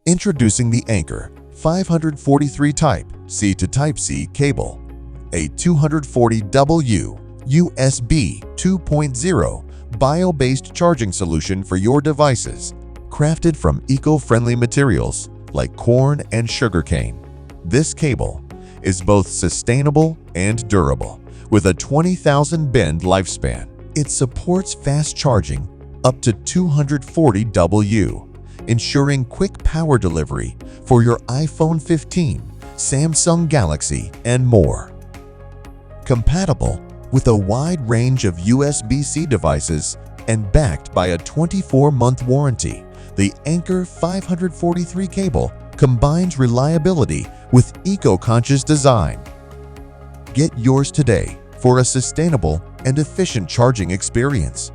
Introducing the Anker 543 Type C to Type C cable, a 240W USB 2.0 bio-based charging solution for your devices, crafted from eco-friendly materials like corn and sugarcane. This cable is both sustainable and durable, with a 20,000 bend lifespan. It supports fast charging up to 240 W, ensuring quick power delivery for your iPhone 15, Samsung Galaxy, and more. Compatible with a wide range of USB-C devices and backed by a 24-month warranty, the Anker 543 cable combines reliability with eco-conscious design. Get yours today for a sustainable and efficient charging experience.